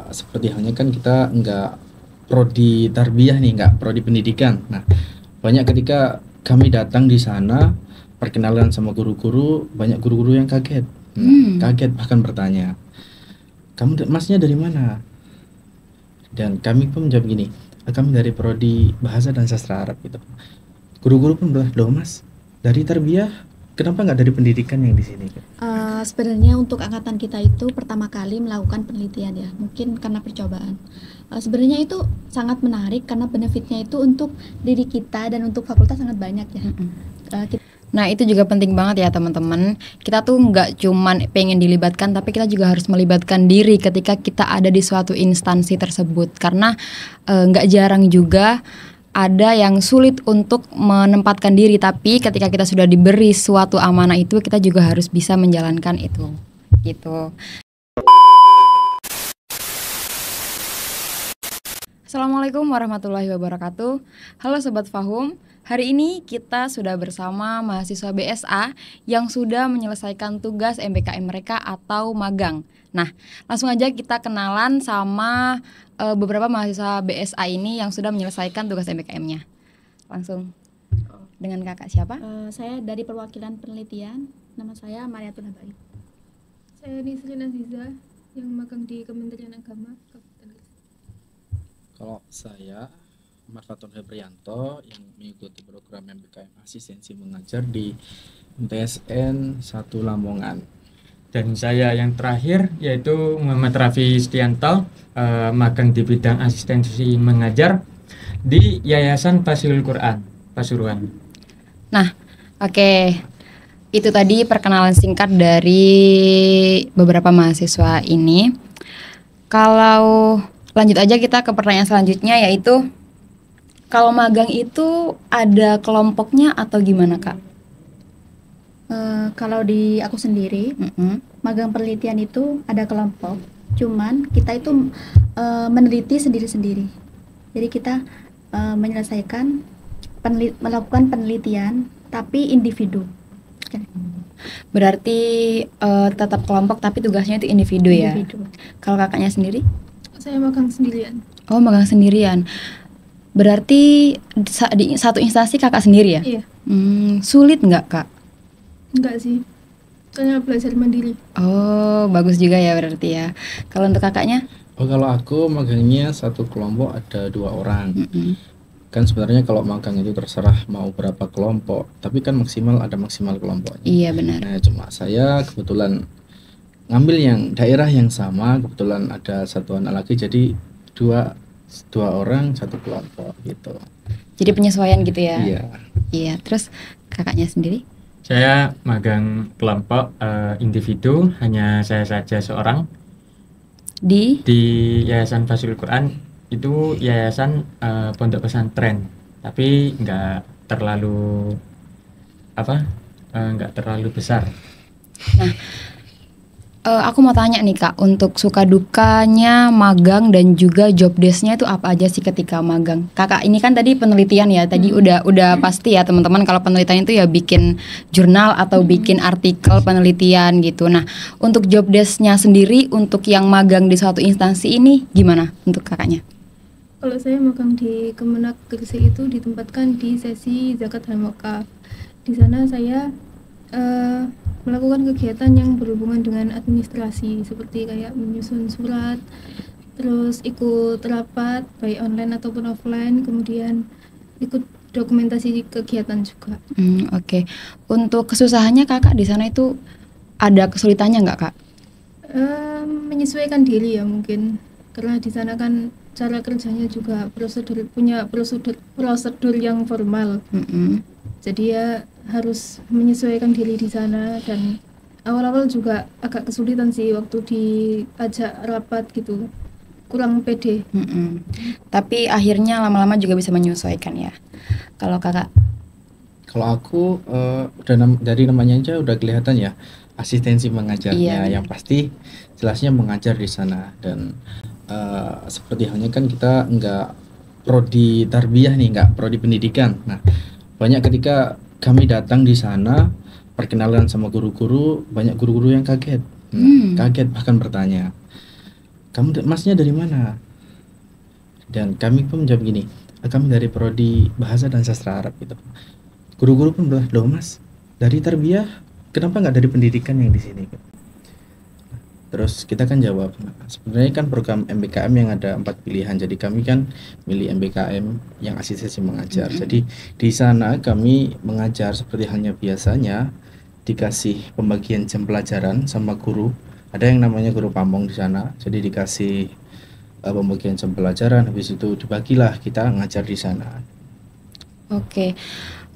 seperti halnya kan kita nggak prodi tarbiyah nih, nggak prodi pendidikan. Nah, banyak ketika kami datang di sana perkenalan sama guru-guru, banyak guru-guru yang kaget. Kaget bahkan bertanya, kamu masnya dari mana? Dan kami pun menjawab gini, kami dari prodi bahasa dan sastra Arab gitu. Guru-guru pun bilang, loh mas, dari tarbiyah, kenapa nggak dari pendidikan yang di sini? Sebenarnya untuk angkatan kita itu pertama kali melakukan penelitian ya, mungkin karena percobaan. Sebenarnya itu sangat menarik karena benefitnya itu untuk diri kita dan untuk fakultas sangat banyak ya. Nah itu juga penting banget ya teman-teman. Kita tuh nggak cuman pengen dilibatkan, tapi kita juga harus melibatkan diri ketika kita ada di suatu instansi tersebut. Karena nggak jarang juga ada yang sulit untuk menempatkan diri, tapi ketika kita sudah diberi suatu amanah itu, kita juga harus bisa menjalankan itu. Gitu. Assalamualaikum warahmatullahi wabarakatuh. Halo Sobat Fahum. Hari ini kita sudah bersama mahasiswa BSA yang sudah menyelesaikan tugas MBKM mereka atau magang. Nah, langsung aja kita kenalan sama beberapa mahasiswa BSA ini yang sudah menyelesaikan tugas MBKM-nya. Langsung dengan kakak siapa? Saya dari perwakilan penelitian, nama saya Mariatul Habai. Saya Nisrin Aziza yang magang di Kementerian Agama Kabupaten Gresik. Kalau saya Marfatul Hebrianto yang mengikuti program MBKM Asistensi Mengajar di MTSN 1 Lamongan. Dan saya yang terakhir yaitu Muhammad Raffi Setianto, magang di bidang asistensi mengajar di Yayasan Fasilul Quran Pasuruan. Nah, oke. Itu tadi perkenalan singkat dari beberapa mahasiswa ini. Kalau lanjut aja kita ke pertanyaan selanjutnya, yaitu kalau magang itu ada kelompoknya atau gimana Kak? Kalau di aku sendiri, magang penelitian itu ada kelompok. Cuman kita itu meneliti sendiri-sendiri. Jadi kita melakukan penelitian tapi individu. Berarti tetap kelompok tapi tugasnya itu individu ya? Kalau kakaknya sendiri? Saya magang sendirian. Oh, magang sendirian. Berarti di satu instansi kakak sendiri ya? Iya. Sulit nggak Kak? Enggak sih, soalnya belajar mandiri. Oh, bagus juga ya berarti ya. Kalau untuk kakaknya? Oh, kalau aku magangnya satu kelompok ada 2 orang. Kan sebenarnya kalau magang itu terserah mau berapa kelompok, tapi kan ada maksimal kelompoknya. Iya benar. Nah, cuma saya kebetulan ngambil yang daerah yang sama, kebetulan ada satu anak lagi, jadi dua orang satu kelompok gitu. Jadi penyesuaian gitu ya? Iya. Iya. Terus kakaknya sendiri? Saya magang kelompok individu, hanya saya saja seorang di Yayasan Fasilul Quran. Itu yayasan pondok pesantren, tapi nggak terlalu besar. Nah, aku mau tanya nih Kak, untuk suka dukanya magang dan juga job desk-nya itu apa aja sih ketika magang? Kakak ini kan tadi penelitian ya, tadi udah pasti ya teman-teman kalau penelitian itu ya bikin jurnal atau bikin artikel penelitian gitu. Nah, untuk job desk-nya sendiri untuk yang magang di suatu instansi ini gimana untuk kakaknya? Kalau saya magang di Kemenak Gresik itu ditempatkan di sesi zakat dan wakaf. Di sana saya melakukan kegiatan yang berhubungan dengan administrasi seperti kayak menyusun surat, terus ikut rapat baik online ataupun offline, kemudian ikut dokumentasi kegiatan juga. Oke. Untuk kesusahannya kakak di sana itu ada kesulitannya nggak Kak? Menyesuaikan diri ya mungkin, karena di sana kan cara kerjanya juga punya prosedur yang formal. Jadi ya harus menyesuaikan diri di sana, dan awal-awal juga agak kesulitan sih waktu diajak rapat gitu, kurang pede. Tapi akhirnya lama-lama juga bisa menyesuaikan ya. Kalau kakak? Kalau aku dari namanya aja udah kelihatan ya, asistensi mengajarnya. Yang pasti jelasnya mengajar di sana. Dan seperti halnya kan kita nggak prodi tarbiyah nih, nggak prodi pendidikan. Nah, banyak ketika kami datang di sana perkenalan sama guru-guru, banyak guru-guru yang kaget. Kaget bahkan bertanya, masnya dari mana? Dan kami pun menjawab gini, kami dari prodi bahasa dan sastra Arab gitu. Guru-guru pun bilang, loh mas, dari tarbiyah kenapa nggak dari pendidikan yang di sini? Terus kita kan jawab, nah, sebenarnya kan program MBKM yang ada 4 pilihan. Jadi kami kan milih MBKM yang asistensi mengajar. Jadi di sana kami mengajar seperti halnya biasanya, dikasih pembagian jam pelajaran sama guru. Ada yang namanya guru pamong di sana. Jadi dikasih pembagian jam pelajaran, habis itu dibagilah kita ngajar di sana. Oke,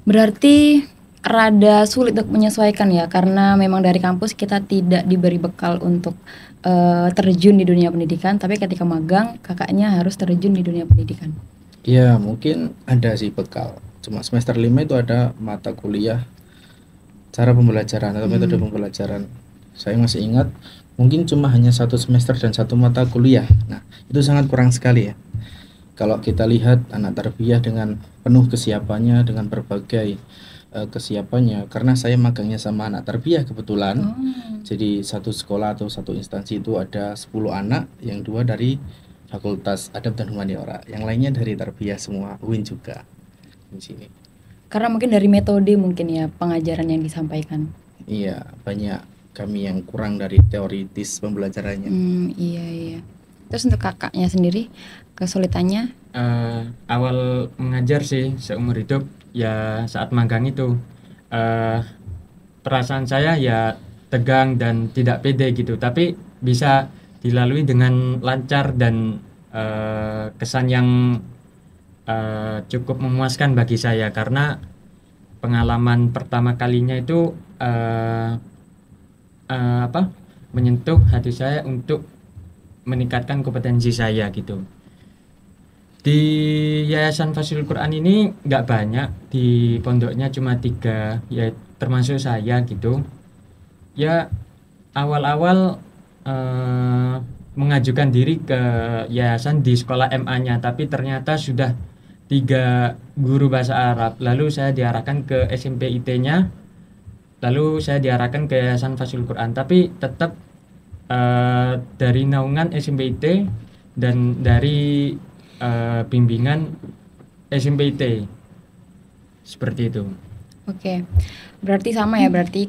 berarti rada sulit untuk menyesuaikan ya, karena memang dari kampus kita tidak diberi bekal untuk terjun di dunia pendidikan, tapi ketika magang kakaknya harus terjun di dunia pendidikan. Ya mungkin ada sih bekal, cuma semester 5 itu ada mata kuliah cara pembelajaran atau metode pembelajaran. Saya masih ingat, mungkin cuma hanya 1 semester dan 1 mata kuliah. Nah itu sangat kurang sekali ya. Kalau kita lihat anak tarbiyah dengan penuh kesiapannya, dengan berbagai kesiapannya, karena saya magangnya sama anak tarbiyah kebetulan. Jadi satu sekolah atau satu instansi itu ada 10 anak, yang 2 dari Fakultas Adab dan Humaniora, yang lainnya dari tarbiyah semua, UIN juga di sini. Karena mungkin dari metode mungkin ya pengajaran yang disampaikan. Iya, banyak kami yang kurang dari teoritis pembelajarannya. Iya. Terus untuk kakaknya sendiri kesulitannya? Awal mengajar sih seumur hidup ya saat magang itu, perasaan saya ya tegang dan tidak pede gitu, tapi bisa dilalui dengan lancar dan kesan yang cukup memuaskan bagi saya, karena pengalaman pertama kalinya itu menyentuh hati saya untuk meningkatkan kompetensi saya gitu. Di Yayasan Fasilul Quran ini nggak banyak, di pondoknya cuma 3, ya termasuk saya gitu. Ya awal-awal mengajukan diri ke yayasan di sekolah MA-nya, tapi ternyata sudah 3 guru bahasa Arab. Lalu saya diarahkan ke SMP IT-nya, lalu saya diarahkan ke Yayasan Fasilul Quran, tapi tetap dari naungan SMP IT dan dari bimbingan SMP IT, seperti itu. Oke, berarti sama ya, berarti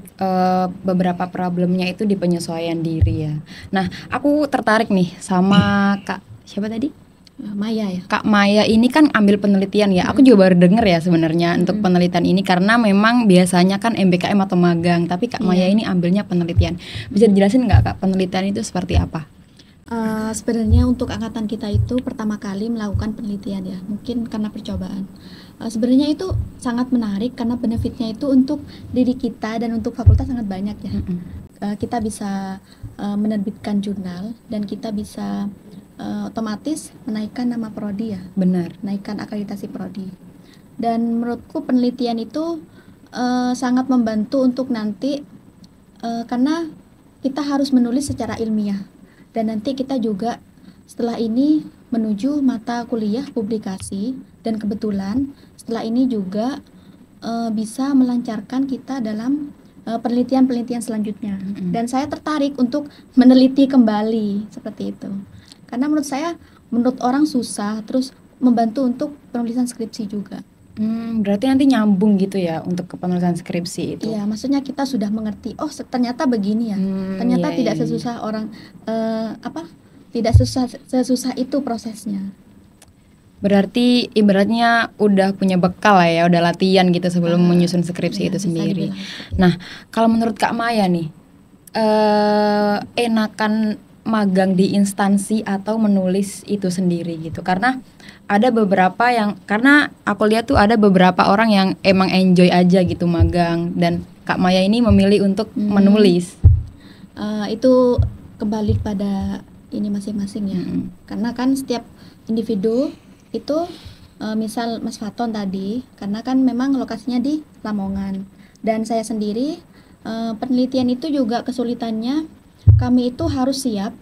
beberapa problemnya itu di penyesuaian diri ya. Nah, aku tertarik nih sama Kak siapa tadi? Maya ya. Kak Maya ini kan ambil penelitian ya. Aku juga baru denger ya sebenarnya untuk penelitian ini, karena memang biasanya kan MBKM atau magang, tapi Kak Maya ini ambilnya penelitian. Bisa dijelasin nggak Kak, penelitian itu seperti apa? Sebenarnya untuk angkatan kita itu pertama kali melakukan penelitian ya, mungkin karena percobaan. Sebenarnya itu sangat menarik karena benefitnya itu untuk diri kita dan untuk fakultas sangat banyak ya. Kita bisa menerbitkan jurnal dan kita bisa otomatis menaikkan nama prodi ya. Benar. Naikkan akreditasi prodi. Dan menurutku penelitian itu sangat membantu untuk nanti karena kita harus menulis secara ilmiah. Dan nanti kita juga setelah ini menuju mata kuliah publikasi, dan kebetulan setelah ini juga bisa melancarkan kita dalam penelitian-penelitian selanjutnya. Dan saya tertarik untuk meneliti kembali seperti itu. Karena menurut saya, menurut orang susah, terus membantu untuk penulisan skripsi juga. Berarti nanti nyambung gitu ya untuk ke penulisan skripsi itu. Iya, maksudnya kita sudah mengerti, oh ternyata begini ya. Ternyata tidak sesusah orang tidak sesusah itu prosesnya. Berarti ibaratnya udah punya bekal lah ya, udah latihan gitu sebelum menyusun skripsi itu sendiri. Nah, kalau menurut Kak Maya nih, enakan magang di instansi atau menulis itu sendiri gitu? Karena ada beberapa yang, karena aku lihat tuh ada beberapa orang yang emang enjoy aja gitu magang, dan Kak Maya ini memilih untuk menulis. Itu kembali pada ini masing-masing ya. Karena kan setiap individu itu misal Mas Faton tadi, karena kan memang lokasinya di Lamongan, dan saya sendiri penelitian itu juga kesulitannya kami itu harus siap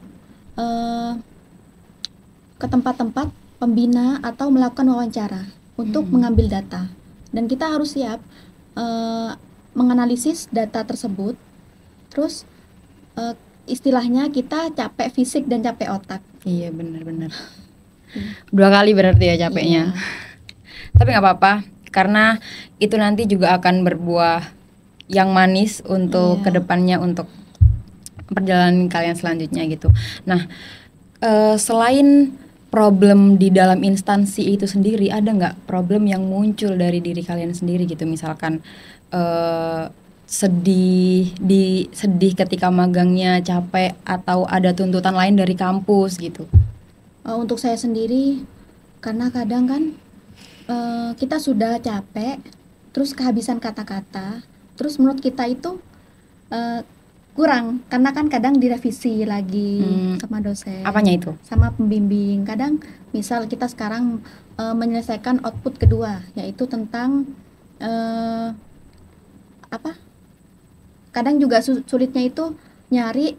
ke tempat-tempat pembina atau melakukan wawancara untuk mengambil data, dan kita harus siap menganalisis data tersebut. Terus istilahnya kita capek fisik dan capek otak. Iya benar-benar. 2 kali berarti ya capeknya. Iya. Tapi nggak apa-apa karena itu nanti juga akan berbuah yang manis untuk Iya. kedepannya untuk perjalanan kalian selanjutnya gitu. Nah, selain problem di dalam instansi itu sendiri, ada nggak problem yang muncul dari diri kalian sendiri gitu? Misalkan sedih ketika magangnya capek atau ada tuntutan lain dari kampus gitu. Untuk saya sendiri, karena kadang kan kita sudah capek, terus kehabisan kata-kata, terus menurut kita itu kurang, karena kan kadang direvisi lagi sama dosen, Apanya itu? sama pembimbing. Kadang misal kita sekarang menyelesaikan output kedua, yaitu tentang kadang juga sulitnya itu nyari,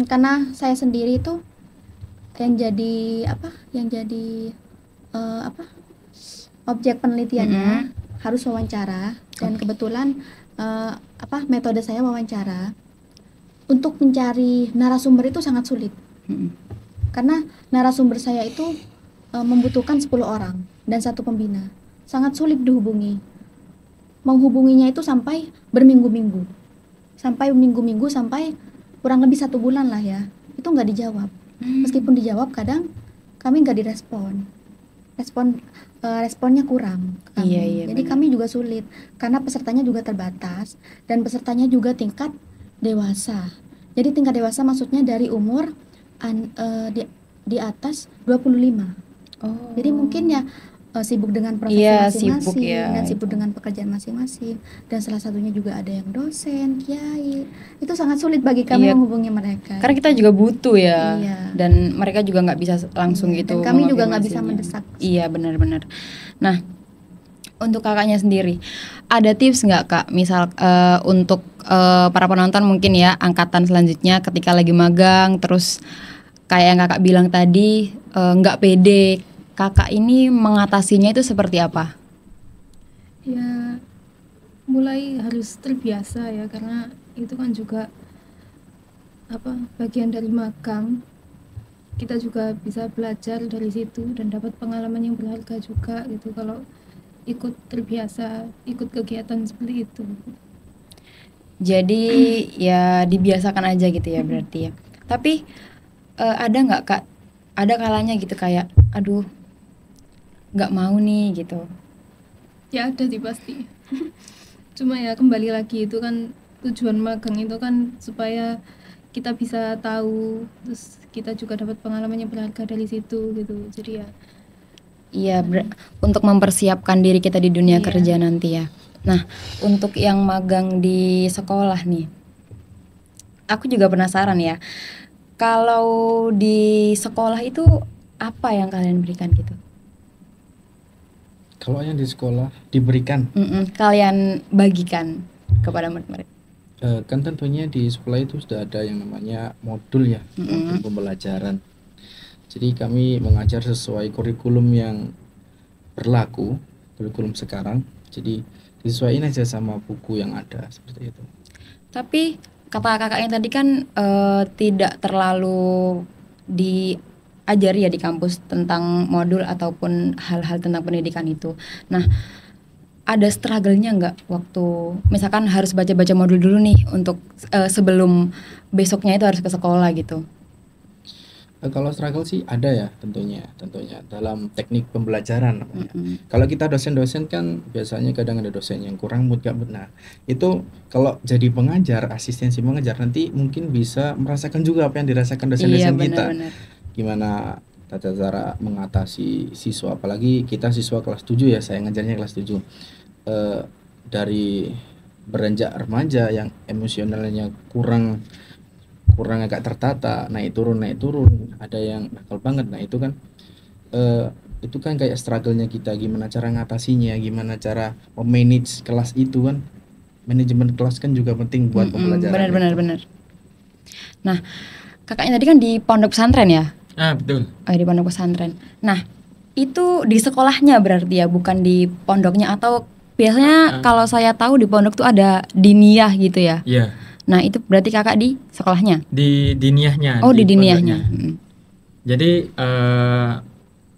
karena saya sendiri itu yang jadi objek penelitiannya harus wawancara, dan kebetulan metode saya wawancara. Untuk mencari narasumber itu sangat sulit, karena narasumber saya itu membutuhkan 10 orang dan 1 pembina. Sangat sulit dihubungi. Menghubunginya itu sampai berminggu-minggu, sampai kurang lebih 1 bulan lah ya, itu nggak dijawab. Meskipun dijawab, kadang kami nggak direspon. Responnya kurang ke kami. Iya, Jadi benar. kami juga sulit karena pesertanya juga terbatas dan pesertanya juga tingkat dewasa. Jadi tingkat dewasa maksudnya dari umur di atas 25. Oh. Jadi mungkin ya sibuk dengan profesi Iya, masing-masing, sibuk ya. dan sibuk dengan pekerjaan masing-masing, dan salah satunya juga ada yang dosen, kiai. Itu sangat sulit bagi kami Iya. menghubungi mereka. Karena kita juga butuh ya, Iya. dan mereka juga nggak bisa langsung Iya, gitu. dan kami juga nggak bisa mengonfirmasinya. mendesak. Iya benar-benar. Nah, untuk kakaknya sendiri, ada tips nggak kak? Misal untuk para penonton mungkin ya angkatan selanjutnya ketika lagi magang, terus kayak yang kakak bilang tadi nggak pede, kakak ini mengatasinya itu seperti apa? Ya mulai harus terbiasa ya, karena itu kan juga bagian dari magang. Kita juga bisa belajar dari situ dan dapat pengalaman yang berharga juga gitu kalau ikut terbiasa ikut kegiatan seperti itu. Jadi ya dibiasakan aja gitu ya berarti ya. Tapi ada nggak kak? Ada kalanya gitu kayak, aduh, nggak mau nih gitu. Ya ada sih pasti. Cuma ya kembali lagi, itu kan tujuan magang itu kan supaya kita bisa tahu, terus kita juga dapat pengalaman yang berharga dari situ gitu. Jadi ya Iya, untuk mempersiapkan diri kita di dunia Iya. kerja nanti ya. Nah, untuk yang magang di sekolah nih, aku juga penasaran ya. Kalau di sekolah itu apa yang kalian berikan gitu? Kalau yang di sekolah diberikan, Kalian bagikan kepada murid-murid. kan tentunya di sekolah itu sudah ada yang namanya modul ya, modul pembelajaran. Jadi kami mengajar sesuai kurikulum yang berlaku, kurikulum sekarang. Jadi disesuaikan aja sama buku yang ada, seperti itu. Tapi kata kakak yang tadi kan tidak terlalu diajari ya di kampus tentang modul ataupun hal-hal tentang pendidikan itu. Nah, ada struggle-nya nggak waktu misalkan harus baca-baca modul dulu nih untuk sebelum besoknya itu harus ke sekolah gitu? Kalau struggle sih ada ya, tentunya dalam teknik pembelajaran namanya. Kalau kita dosen-dosen kan biasanya kadang ada dosen yang kurang mood gak mood. Nah, itu kalau jadi pengajar, asistensi mengajar, nanti mungkin bisa merasakan juga apa yang dirasakan dosen-dosen kita. benar-benar. Gimana tata cara mengatasi siswa, apalagi kita siswa kelas 7 ya, saya ngajarnya kelas 7. Dari beranjak remaja yang emosionalnya kurang agak tertata, naik turun, ada yang nakal banget. Nah itu kan kayak struggle-nya kita, gimana cara ngatasinya, gimana cara memanage kelas itu kan. Manajemen kelas kan juga penting buat pembelajaran. Benar. Nah, kakaknya tadi kan di pondok pesantren ya? Betul. Di pondok pesantren. Nah, itu di sekolahnya berarti ya, bukan di pondoknya, atau biasanya kalau saya tahu di pondok tuh ada diniyah gitu ya? Iya. Nah, itu berarti kakak di sekolahnya? Di diniyahnya. Oh, di pondoknya. diniyahnya. Jadi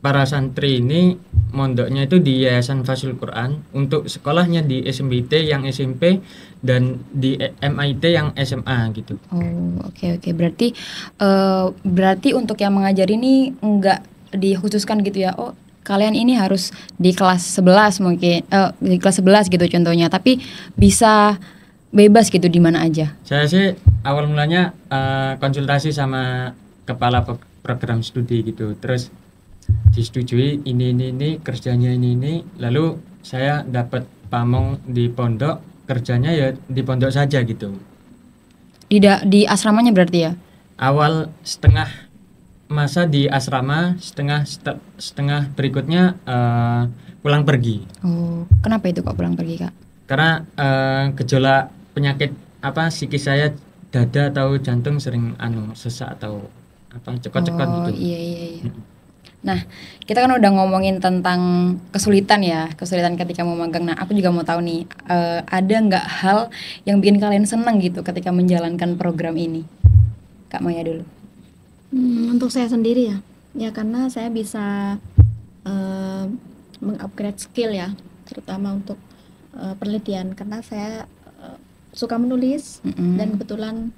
para santri ini mondoknya itu di Yayasan Fathul Quran, untuk sekolahnya di SMBT yang SMP dan di MIT yang SMA gitu. Oh, oke oke. Berarti untuk yang mengajar ini enggak dikhususkan gitu ya. Oh, kalian ini harus di kelas 11 mungkin di kelas 11 gitu contohnya, tapi bisa bebas gitu di mana aja. Saya sih awal mulanya konsultasi sama kepala program studi gitu, terus disetujui ini kerjanya ini, lalu saya dapat pamong di pondok, kerjanya ya di pondok saja gitu. Di asramanya berarti ya. Awal setengah masa di asrama, setengah berikutnya pulang pergi, Oh, kenapa itu kok pulang pergi, Kak? karena gejolak penyakit psikis saya, dada atau jantung sering sesak atau cekot-cekot Oh, gitu. iya iya iya. Nah, kita kan udah ngomongin tentang kesulitan ya, kesulitan ketika mau magang. Nah, aku juga mau tahu nih, ada nggak hal yang bikin kalian senang gitu ketika menjalankan program ini? Kak Maya dulu. Untuk saya sendiri ya karena saya bisa mengupgrade skill ya, terutama untuk penelitian, karena saya suka menulis dan kebetulan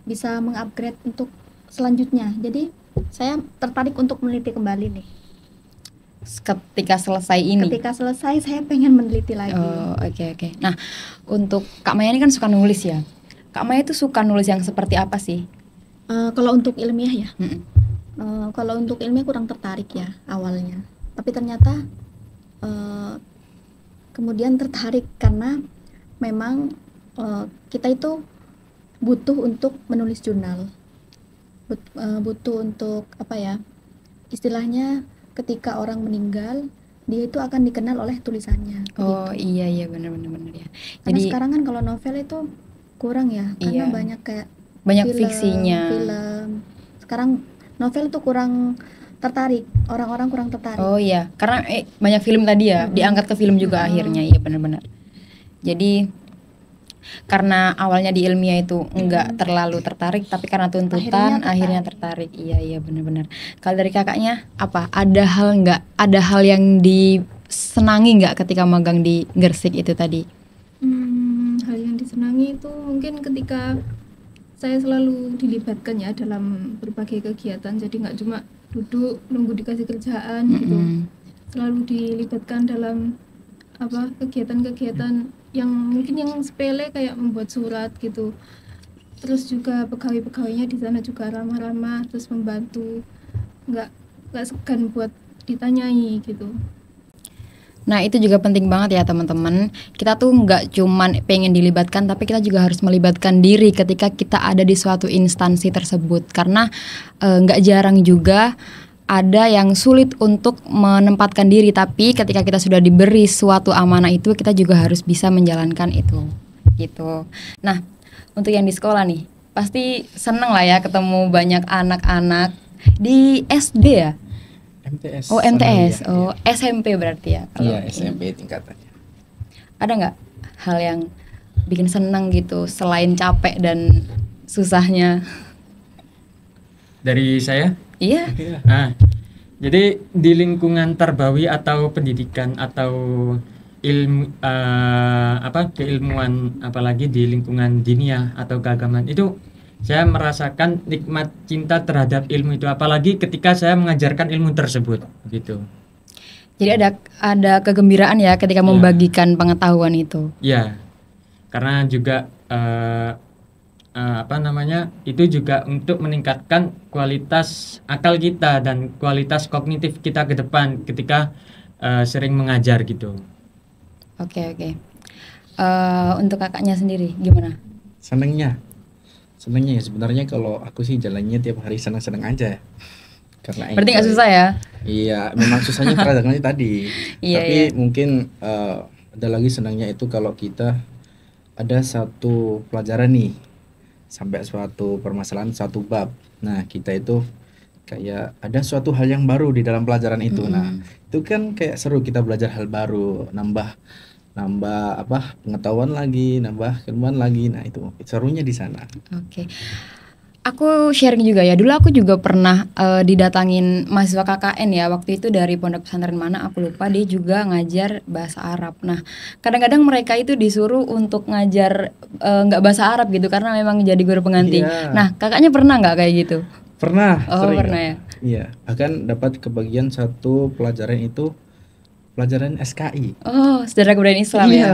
bisa mengupgrade untuk selanjutnya. Jadi saya tertarik untuk meneliti kembali nih. Ketika selesai ini. Ketika selesai saya pengen meneliti lagi. Oh, oke oke. Nah, untuk Kak Maya ini kan suka nulis ya. Kak Maya itu suka nulis yang seperti apa sih? Kalau untuk ilmiah ya, Mm-mm. kalau untuk ilmiah kurang tertarik ya awalnya. Tapi ternyata kemudian tertarik karena memang kita itu butuh untuk menulis jurnal, butuh untuk istilahnya ketika orang meninggal dia itu akan dikenal oleh tulisannya. Oh begitu. iya iya benar ya. Karena Jadi sekarang kan kalau novel itu kurang ya, karena Iya. banyak kayak banyak film, fiksinya. Sekarang novel tuh kurang tertarik, orang-orang kurang tertarik. Oh iya, karena banyak film tadi ya, diangkat ke film juga akhirnya, iya benar-benar. Jadi karena awalnya di ilmiah itu enggak terlalu tertarik, tapi karena tuntutan akhirnya tertarik. Iya benar-benar. Kalau dari kakaknya apa? Ada hal yang disenangi nggak ketika magang di Gersik itu tadi? Hal yang disenangi itu mungkin ketika saya selalu dilibatkan ya dalam berbagai kegiatan, jadi nggak cuma duduk nunggu dikasih kerjaan gitu, selalu dilibatkan dalam kegiatan-kegiatan yang mungkin yang sepele kayak membuat surat gitu. Terus juga pegawai-pegawainya di sana juga ramah-ramah, terus membantu, nggak segan buat ditanyai gitu. Nah itu juga penting banget ya teman-teman. Kita tuh nggak cuman pengen dilibatkan, tapi kita juga harus melibatkan diri ketika kita ada di suatu instansi tersebut. Karena nggak jarang juga ada yang sulit untuk menempatkan diri, tapi ketika kita sudah diberi suatu amanah itu, kita juga harus bisa menjalankan itu gitu. Nah untuk yang di sekolah nih, pasti seneng lah ya ketemu banyak anak-anak di SD ya. MTS. Oh MTS, Iya. oh SMP berarti ya. Kalau Iya, SMP tingkatannya. ada nggak hal yang bikin senang gitu selain capek dan susahnya? Dari saya, Iya. nah, jadi di lingkungan tarbawi atau pendidikan atau ilmu keilmuan, apalagi di lingkungan diniyah atau keagamaan itu, saya merasakan nikmat cinta terhadap ilmu itu, apalagi ketika saya mengajarkan ilmu tersebut gitu. Jadi ada kegembiraan ya ketika membagikan pengetahuan itu. Ya, karena juga itu juga untuk meningkatkan kualitas akal kita dan kualitas kognitif kita ke depan ketika sering mengajar gitu. Oke. Untuk kakaknya sendiri gimana? Senengnya ya sebenarnya kalau aku sih jalannya tiap hari senang-senang aja. Karena Berarti nggak enjoy. susah ya? Iya, memang susahnya peradangannya tadi. Iya, Tapi iya. mungkin ada lagi senangnya itu kalau kita ada satu pelajaran nih sampai suatu permasalahan, satu bab. Nah, kita itu kayak ada suatu hal yang baru di dalam pelajaran itu. Nah, itu kan kayak seru, kita belajar hal baru, nambah pengetahuan lagi, nambah keilmuan lagi. Nah, itu serunya di sana. Oke. Aku sharing juga ya. Dulu aku juga pernah didatangin mahasiswa KKN ya. Waktu itu dari pondok pesantren mana aku lupa. Dia juga ngajar bahasa Arab. Nah, kadang-kadang mereka itu disuruh untuk ngajar nggak bahasa Arab gitu karena memang jadi guru pengganti. Iya. Nah, kakaknya pernah nggak kayak gitu? Pernah, Oh, sering. pernah ya. Iya, bahkan dapat kebagian satu pelajaran itu pelajaran SKI. Oh, Sejarah Kebudayaan Islam Iya. ya.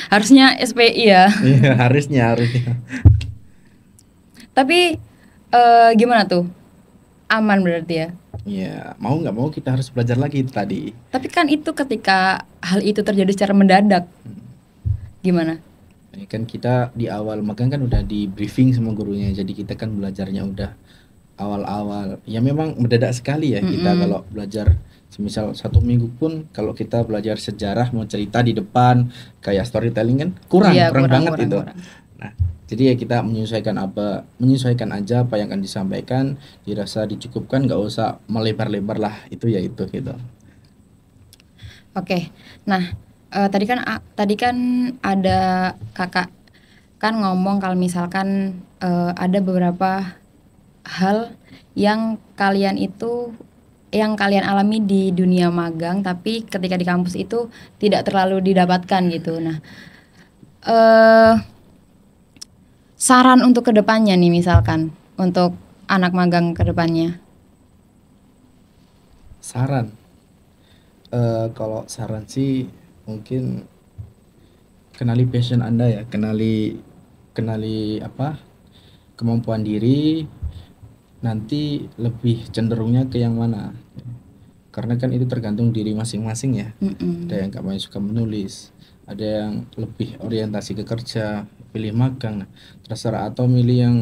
Harusnya SPI ya. Iya, harusnya. Tapi gimana tuh? Aman berarti ya. Iya, mau nggak mau kita harus belajar lagi itu tadi. Tapi kan itu ketika hal itu terjadi secara mendadak. Gimana? Ini kan kita di awal magang kan udah di briefing sama gurunya, jadi kita kan belajarnya udah awal-awal. Ya memang mendadak sekali ya kita kalau belajar. Semisal 1 minggu pun kalau kita belajar sejarah mau cerita di depan kayak storytelling kan kurang Iya, banget itu. kurang. Nah, jadi ya kita menyesuaikan aja apa yang akan disampaikan, dirasa dicukupkan, nggak usah melebar-lebar lah, itu ya itu gitu. Oke. Nah, tadi kan ada kakak kan ngomong kalau misalkan ada beberapa hal yang kalian alami di dunia magang tapi ketika di kampus itu tidak terlalu didapatkan gitu. Nah, saran untuk kedepannya nih misalkan untuk anak magang kedepannya. Saran, kalau saran sih mungkin kenali passion Anda ya, kenali apa kemampuan diri, nanti lebih cenderungnya ke yang mana, karena kan itu tergantung diri masing-masing ya. Ada yang kamu suka menulis, ada yang lebih orientasi ke kerja, pilih magang, terserah, atau milih yang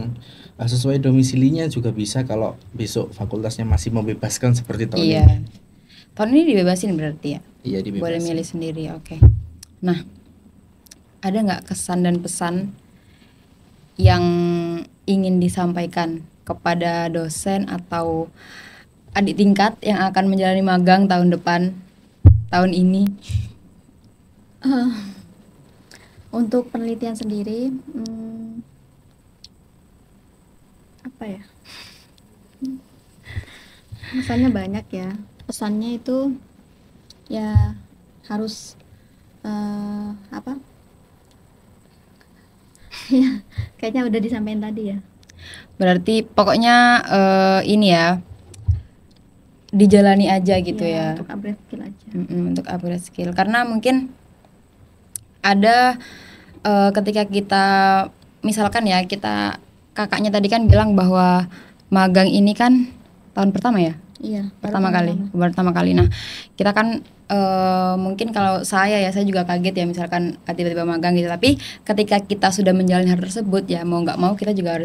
sesuai domisilinya juga bisa kalau besok fakultasnya masih membebaskan seperti tahun ini. Iya. Tahun ini dibebasin berarti ya? Iya, dibebasin. Boleh milih sendiri, oke. Nah, ada nggak kesan dan pesan yang ingin disampaikan kepada dosen atau adik tingkat yang akan menjalani magang tahun depan, tahun ini? Untuk penelitian sendiri, apa ya? Pesannya banyak ya. Pesannya itu ya harus apa? Ya, kayaknya udah disampaikan tadi ya. Berarti pokoknya ini ya, dijalani aja gitu ya. Untuk upgrade skill aja. Untuk upgrade skill. Karena mungkin ada ketika kita misalkan ya, kita kakaknya tadi kan bilang bahwa magang ini kan tahun pertama ya? Iya, Pertama kali. Nah, kita kan mungkin kalau saya juga kaget ya misalkan tiba-tiba magang gitu. Tapi ketika kita sudah menjalani hal tersebut ya mau nggak mau kita juga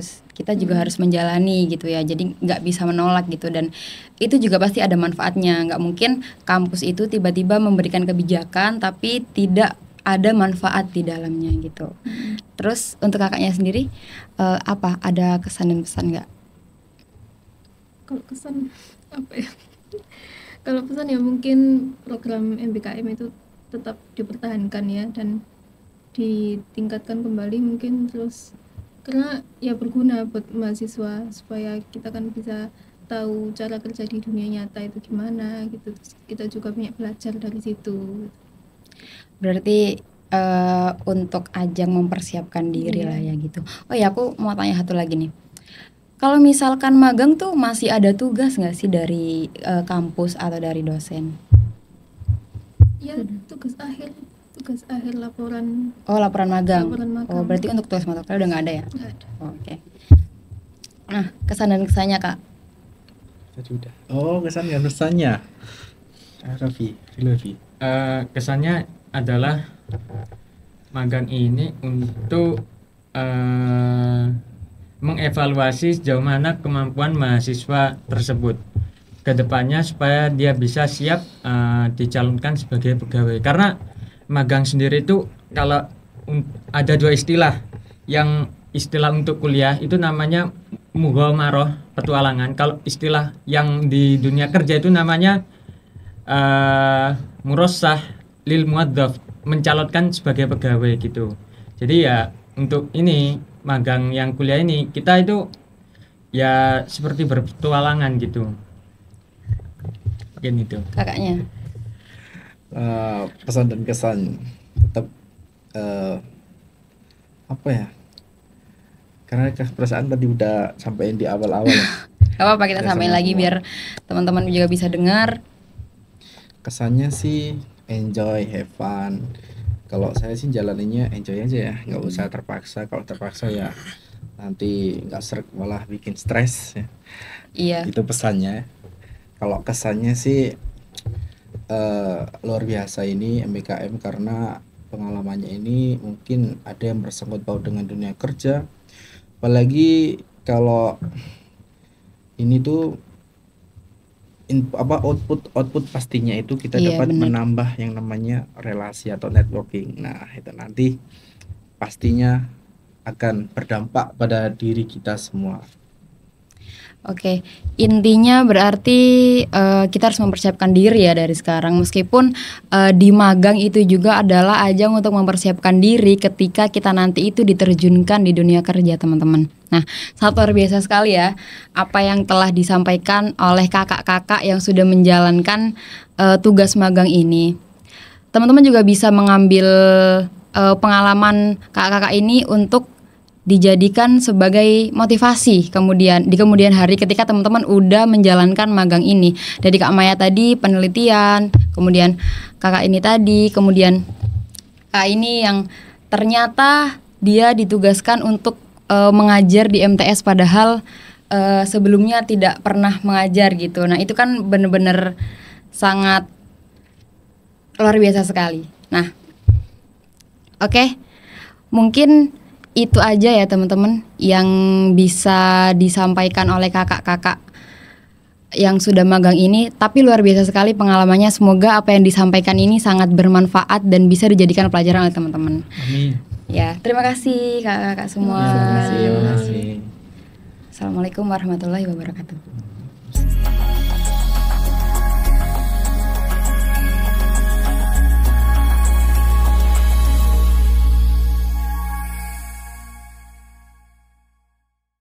harus menjalani gitu ya. Jadi nggak bisa menolak gitu, dan itu juga pasti ada manfaatnya. Nggak mungkin kampus itu tiba-tiba memberikan kebijakan tapi tidak ada manfaat di dalamnya gitu. Terus untuk kakaknya sendiri apa, ada kesan dan pesan nggak? Kalau kesan apa ya? Kalau pesan ya mungkin program MBKM itu tetap dipertahankan ya, dan ditingkatkan kembali mungkin terus, karena ya berguna buat mahasiswa supaya kita kan bisa tahu cara kerja di dunia nyata itu gimana gitu. Terus kita juga banyak belajar dari situ. Berarti untuk ajang mempersiapkan diri lah ya gitu. Oh ya, aku mau tanya satu lagi nih. Kalau misalkan magang tuh masih ada tugas nggak sih dari kampus atau dari dosen? Ya tugas akhir laporan. Oh, laporan magang. Laporan magang. Oh, berarti untuk tugas mata kuliah udah nggak ada ya? Nggak ada. Oh, oke. Nah, kesan dan kesannya Kak. Tadi udah. Oh, kesan dan pesannya. Raffi. Kesannya adalah magang ini untuk mengevaluasi sejauh mana kemampuan mahasiswa tersebut ke depannya supaya dia bisa siap dicalonkan sebagai pegawai. Karena magang sendiri itu kalau ada dua istilah. Yang istilah untuk kuliah itu namanya mughomaroh, petualangan. Kalau istilah yang di dunia kerja itu namanya murossah lil muadzaf, mencalonkan sebagai pegawai gitu. Jadi ya untuk ini magang yang kuliah ini kita itu ya seperti berpetualangan gitu. Mungkin itu. Kakaknya. Pesan dan kesan tetap apa ya? Karena perasaan tadi udah sampaikan di awal-awal ya. Gak apa-apa, kita Udah samain sama lagi semua. biar teman-teman juga bisa dengar. Kesannya sih enjoy, have fun. Kalau saya sih jalaninnya enjoy aja ya, nggak usah terpaksa. Kalau terpaksa ya nanti nggak serak malah bikin stres ya. Iya. Itu pesannya. Kalau kesannya sih luar biasa ini MBKM karena pengalamannya ini mungkin ada yang bersangkut paut dengan dunia kerja. Apalagi kalau ini tuh output pastinya itu kita Iya, dapat benar. menambah yang namanya relasi atau networking. Nah, itu nanti pastinya akan berdampak pada diri kita semua. Oke, intinya berarti kita harus mempersiapkan diri ya dari sekarang. Meskipun di magang itu juga adalah ajang untuk mempersiapkan diri ketika kita nanti itu diterjunkan di dunia kerja, teman-teman. Nah, sangat luar biasa sekali ya apa yang telah disampaikan oleh kakak-kakak yang sudah menjalankan tugas magang ini. Teman-teman juga bisa mengambil pengalaman kakak-kakak ini untuk dijadikan sebagai motivasi di kemudian hari ketika teman-teman udah menjalankan magang ini. Dari Kak Maya tadi penelitian, kemudian kakak ini tadi, kemudian kak ini yang ternyata dia ditugaskan untuk mengajar di MTS padahal sebelumnya tidak pernah mengajar gitu. Nah, itu kan bener-bener sangat luar biasa sekali. Nah, oke, mungkin itu aja ya teman-teman yang bisa disampaikan oleh kakak-kakak yang sudah magang ini. Tapi luar biasa sekali pengalamannya. Semoga apa yang disampaikan ini sangat bermanfaat dan bisa dijadikan pelajaran oleh teman-teman. Amin. Ya, terima kasih kakak-kakak semua. Terima kasih. Assalamualaikum warahmatullahi wabarakatuh.